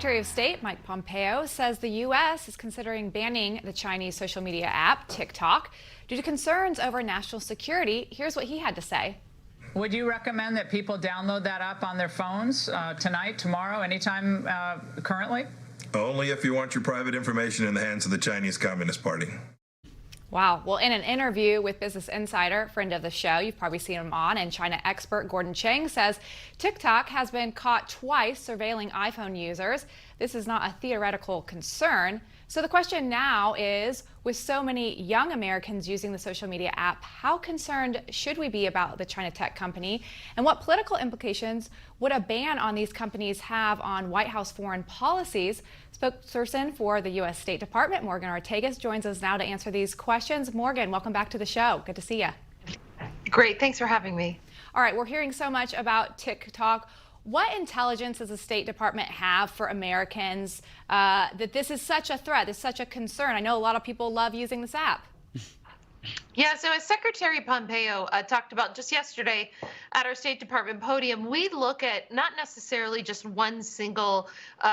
Secretary of State Mike Pompeo says the U.S. is considering banning the Chinese social media app TikTok due to concerns over national security. Here's what he had to say. Would you recommend that people download that app on their phones tonight, tomorrow, anytime currently? Only if you want your private information in the hands of the Chinese Communist Party. Wow. Well, in an interview with Business Insider, friend of the show, you've probably seen him on, and China expert Gordon Chang says TikTok has been caught twice surveilling iPhone users. This is not a theoretical concern. So the question now is, with so many young Americans using the social media app, how concerned should we be about the China tech company? And what political implications would a ban on these companies have on White House foreign policies? Spokesperson for the U.S. State Department, Morgan Ortagus, joins us now to answer these questions. Morgan, welcome back to the show. Good to see you. Great. Thanks for having me. All right, we're hearing so much about TikTok. What intelligence does the State Department have for Americans that this is such a threat, this is such a concern? I know a lot of people love using this app. Yeah, so as Secretary Pompeo talked about just yesterday at our State Department podium, we look at not necessarily just one single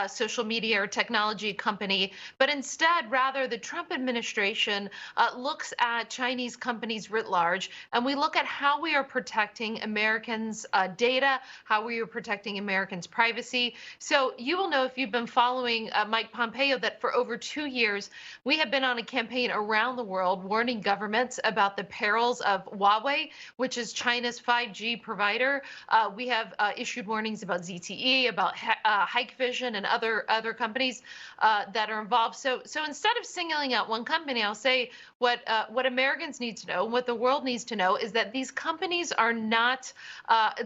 social media or technology company, but instead, rather, the Trump administration looks at Chinese companies writ large, and we look at how we are protecting Americans' data, how we are protecting Americans' privacy. So you will know if you've been following Mike Pompeo that for over 2 years, we have been on a campaign around the world warning governments about the perils of Huawei, which is China's 5G provider. We have issued warnings about ZTE, about Hikvision, and other companies that are involved. So instead of singling out one company, I'll say what Americans need to know, what the world needs to know, is that these companies are not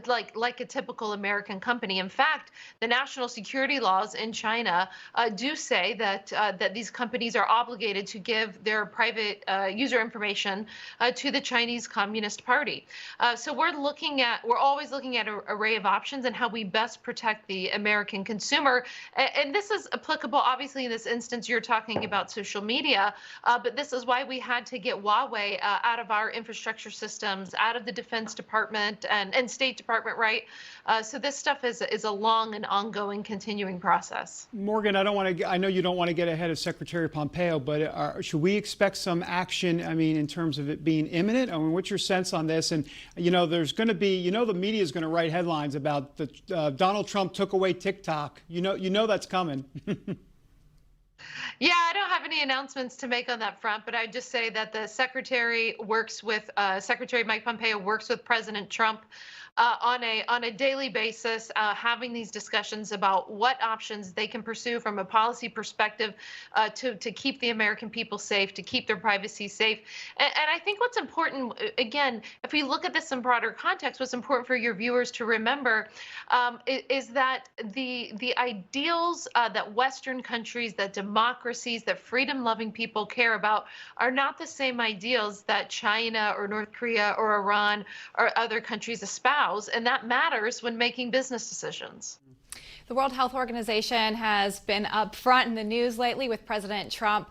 like a typical American company. In fact, the national security laws in China do say that these companies are obligated to give their private user information to the Chinese Communist Party. So we're always looking at an array of options and how we best protect the American consumer. And this is applicable, obviously, in this instance, you're talking about social media, but this is why we had to get Huawei out of our infrastructure systems, out of the Defense Department and State Department, right? So this stuff is a long and ongoing, continuing process. Morgan, I know you don't want to get ahead of Secretary Pompeo, but should we expect some action? I mean, in terms of it being imminent? I mean, what's your sense on this? And, there's going to be, the media is going to write headlines about Donald Trump took away TikTok. You know that's coming. Yeah, I don't have any announcements to make on that front, but I'd just say that the Secretary Mike Pompeo works with President Trump on a daily basis, having these discussions about what options they can pursue from a policy perspective to keep the American people safe, to keep their privacy safe. And I think what's important, again, if we look at this in broader context, what's important for your viewers to remember is that the ideals that Western countries, that democracies, that freedom-loving people care about are not the same ideals that China or North Korea or Iran or other countries espouse. And that matters when making business decisions. The World Health Organization has been up front in the news lately with President Trump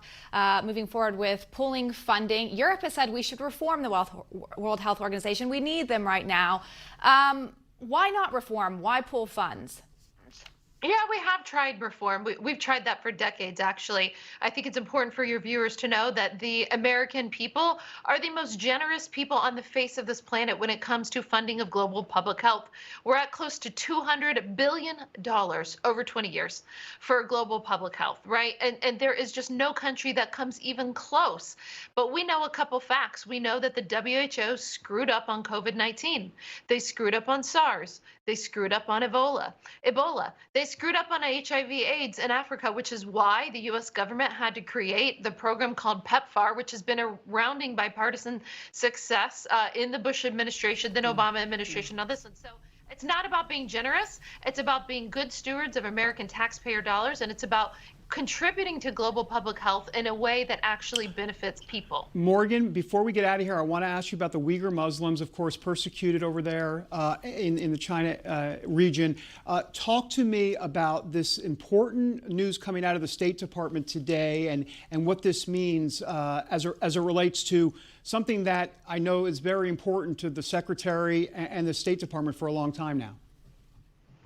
moving forward with pulling funding. Europe has said we should reform the World Health Organization. We need them right now. Why not reform? Why pull funds? Yeah, we have tried reform. We've tried that for decades, actually. I think it's important for your viewers to know that the American people are the most generous people on the face of this planet when it comes to funding of global public health. We're at close to $200 billion over 20 years for global public health, right? And there is just no country that comes even close. But we know a couple facts. We know that the WHO screwed up on COVID-19. They screwed up on SARS. They screwed up on Ebola. They screwed up on HIV/AIDS in Africa, which is why the U.S. government had to create the program called PEPFAR, which has been a rounding bipartisan success in the Bush administration, then Obama administration. Now this one. So it's not about being generous. It's about being good stewards of American taxpayer dollars, and it's about contributing to global public health in a way that actually benefits people. Morgan, before we get out of here, I want to ask you about the Uyghur Muslims, of course, persecuted over there in the China region. Talk to me about this important news coming out of the State Department today and what this means as it relates to something that I know is very important to the Secretary and the State Department for a long time now.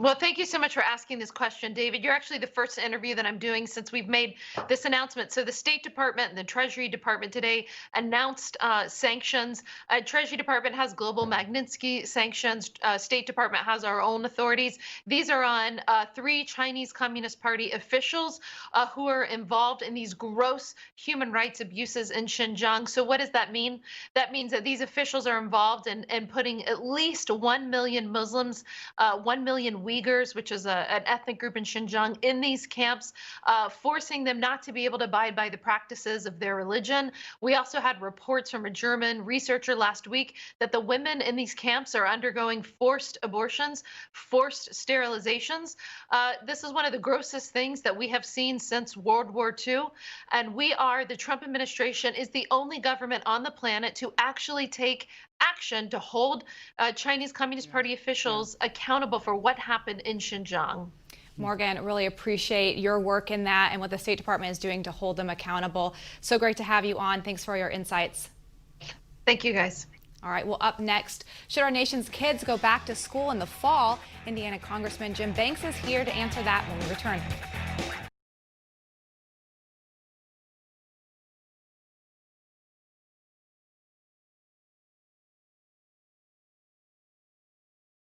Well, thank you so much for asking this question, David. You're actually the first interview that I'm doing since we've made this announcement. So the State Department and the Treasury Department today announced sanctions. Treasury Department has global Magnitsky sanctions. State Department has our own authorities. These are on 3 Chinese Communist Party officials who are involved in these gross human rights abuses in Xinjiang. So what does that mean? That means that these officials are involved in putting at least 1 million Muslims, 1 million Uyghurs, which is an ethnic group in Xinjiang, in these camps, forcing them not to be able to abide by the practices of their religion. We also had reports from a German researcher last week that the women in these camps are undergoing forced abortions, forced sterilizations. This is one of the grossest things that we have seen since World War II. And the Trump administration is the only government on the planet to actually take action to hold Chinese Communist Party officials accountable for what happened in Xinjiang. Morgan, really appreciate your work in that and what the State Department is doing to hold them accountable. So great to have you on. Thanks for your insights. Thank you, guys. All right, well, up next, should our nation's kids go back to school in the fall? Indiana Congressman Jim Banks is here to answer that when we return.